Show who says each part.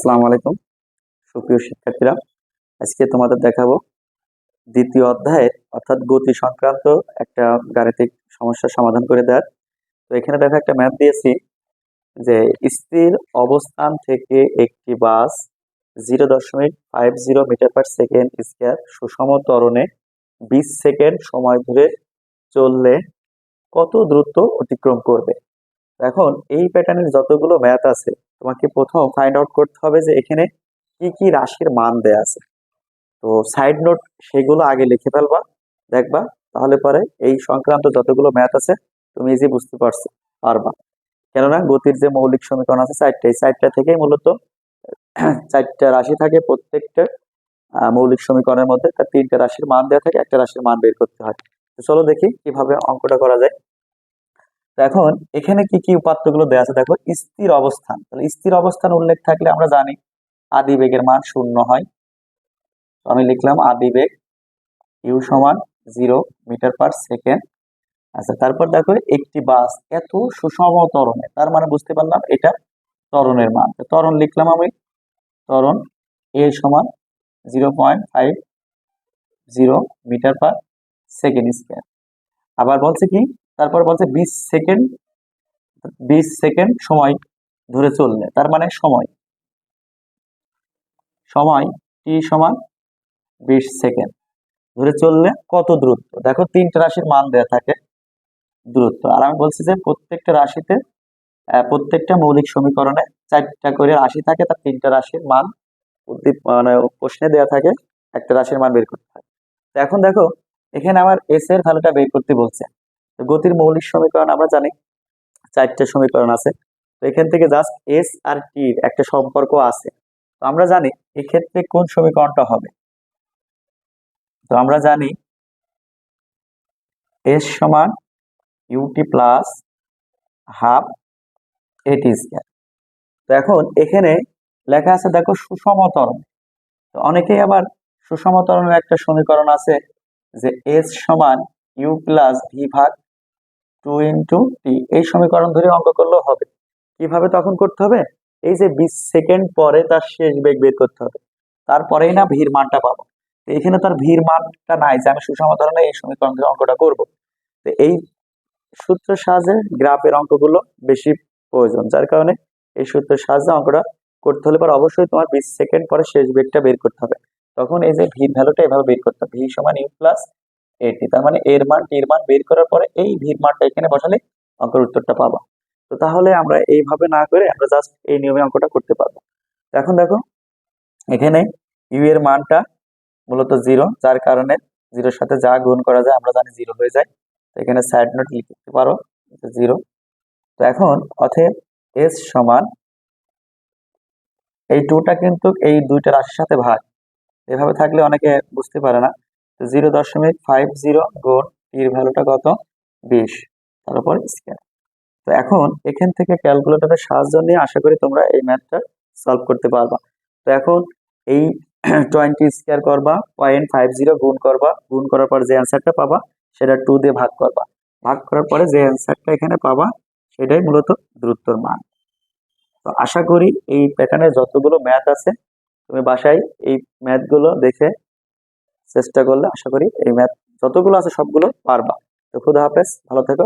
Speaker 1: আসসালামু আলাইকুম সুপ্রিয় শিক্ষার্থীরা। আজকে তোমাদের দেখাবো দ্বিতীয় অধ্যায়ের অর্থাৎ গতি সংক্রান্ত একটা গাণিতিক সমস্যার সমাধান করে দেওয়ার। তো এখানে দেখো একটা ম্যাথ দিয়েছি যে স্থির অবস্থান থেকে একটি বাস 0.50 মিটার পার সেকেন্ড স্কয়ার সুষম ত্বরণে 20 সেকেন্ড সময় ধরে চললে কত দ্রুত অতিক্রম করবে। এখন এই প্যাটার্নের যতগুলো ম্যাথ আছে তোমাকে প্রথম ফাইন্ড আউট করতে হবে যে এখানে কি কি রাশির মান দেয়া আছে। তো সাইড নোট সেগুলো আগে লিখে ফেলবা, দেখবা তাহলে পরে এই সংক্রান্ত যতগুলো ম্যাথ আছে তুমি ইজি বুঝতে পারবা। কেননা গতির যে মৌলিক সমীকরণ আছে চারটা, এই চারটা থেকেই মূলত চারটা রাশি থাকে প্রত্যেকটা মৌলিক সমীকরণের মধ্যে, তার তিনটা রাশির মান দেওয়া থাকে, একটা রাশির মান বের করতে হয়। তো চলো দেখি কিভাবে অঙ্কটা করা যায়। তো এখন এখানে কি কি উপাত্তগুলো দেওয়া আছে দেখো। স্থির অবস্থান, তাহলে স্থির অবস্থান উল্লেখ থাকলে আমরা জানি আদি বেগের মান 0 হয়। আমি লিখলাম আদি বেগ ইউ সমান 0 মিটার পার সেকেন্ড। আচ্ছা, তারপর দেখো একটি বাস এত সুষম ত্বরণে, তার মানে বুঝতে পারলাম এটা ত্বরণের মান। ত্বরণ লিখলাম আমি, ত্বরণ এ সমান 0.50 মিটার পার সেকেন্ড স্কয়ার। আবার বলছে কি, তারপর বলছে 20 সেকেন্ড সময় ধরে চললে, তার মানে সময় টি সমান 20 সেকেন্ড ধরে চললে কত দ্রুত। দেখো তিনটা রাশির মান দেওয়া থাকে দূরত্ব, আর আমি বলছি যে প্রত্যেকটা রাশিতে প্রত্যেকটা মৌলিক সমীকরণে চারটা করে রাশি থাকে, তার তিনটা রাশির মান মানে প্রশ্নে দেওয়া থাকে, একটা রাশির মান বের করতে হয়। তো এখন দেখো এখানে আমার এস এর ভ্যালুটা বের করতে বলছে। তো গতির মৌলিক সমীকরণ আমরা জানি চারটা সমীকরণ আছে। তো এখান থেকে জাস্ট এস আর টি একটা সম্পর্ক আছে। তো আমরা জানি এক্ষেত্রে কোন সমীকরণটা হবে। তো আমরা জানি এস সমান ইউটি প্লাস হাফ এটি স্কয়ার। তো এখন এখানে লেখা আছে দেখো সুষম ত্বরণ। তো অনেকেই আবার সুষম ত্বরণের একটা সমীকরণ আছে যে এস সমান ইউ প্লাস ভি ভাগ 2 ইন্টু টি, এই সমীকরণ ধরে অঙ্ক করলেও হবে। কিভাবে তখন করতে হবে, এই যে 20 সেকেন্ড পরে তার শেষ বেগ বের করতে হবে, তারপরেই না ভির মানটা পাবো। তো এখানে তার ভির মানটা নাই যে আমি সুষম ত্বরণে এই সমীকরণ ধরে অঙ্কটা করবো। তো এই সূত্রের সাহায্যে গ্রাফের অঙ্কগুলো বেশি প্রয়োজন, যার কারণে এই সূত্রের সাহায্যে অঙ্কটা করতে হলে পর অবশ্যই তোমার 20 সেকেন্ড পরে শেষ বেগটা বের করতে হবে। তখন এই যে ভির ভ্যালুটা এভাবে বের করতে হবে, ভি সমান ইউ প্লাস এটি, তার মানে এর মান টির মান বের করার পরে এই ভির মানটা এখানে বসালে অঙ্কের উত্তরটা পাবো। তো তাহলে আমরা এইভাবে না করে আমরা জাস্ট এই নিয়মে অঙ্কটা করতে পারবো। এখন দেখো এখানে ইউ এর মানটা মূলত 0, যার কারণে 0-এর সাথে যা গুণ করা যায় আমরা জানি 0 হয়ে যায়। তো এখানে সাইড নোট লিখতে পারো 0। তো এখন অতএব এস সমান এই টুটা কিন্তু এই দুইটা রাশির সাথে ভাগ, এভাবে থাকলে অনেকে বুঝতে পারে না। 0.50 গুণ টির ভ্যালুটা কত 20, তার উপর স্কয়ার। তো এখন এখান থেকে ক্যালকুলেটরের সাহায্য নিয়ে আশা করি তোমরা এই ম্যাথটা সলভ করতে পারবা। তো এখন এই 20 স্কয়ার করবা, 0.50 গুণ করবা, গুণ করার পর যে অ্যান্সারটা পাবা সেটা 2 দিয়ে ভাগ করবা, ভাগ করার পরে যে অ্যান্সারটা এখানে পাবা সেটাই মূলত দ্রুততর মান। তো আশা করি এই প্যাটার্নের যতগুলো ম্যাথ আছে তুমি বাসায় এই ম্যাথগুলো দেখে চেষ্টা করলে আশা করি এই ম্যাথ যতগুলো আছে সবগুলো পারবা। তো খুদা হাফেজ, ভালো থেকো।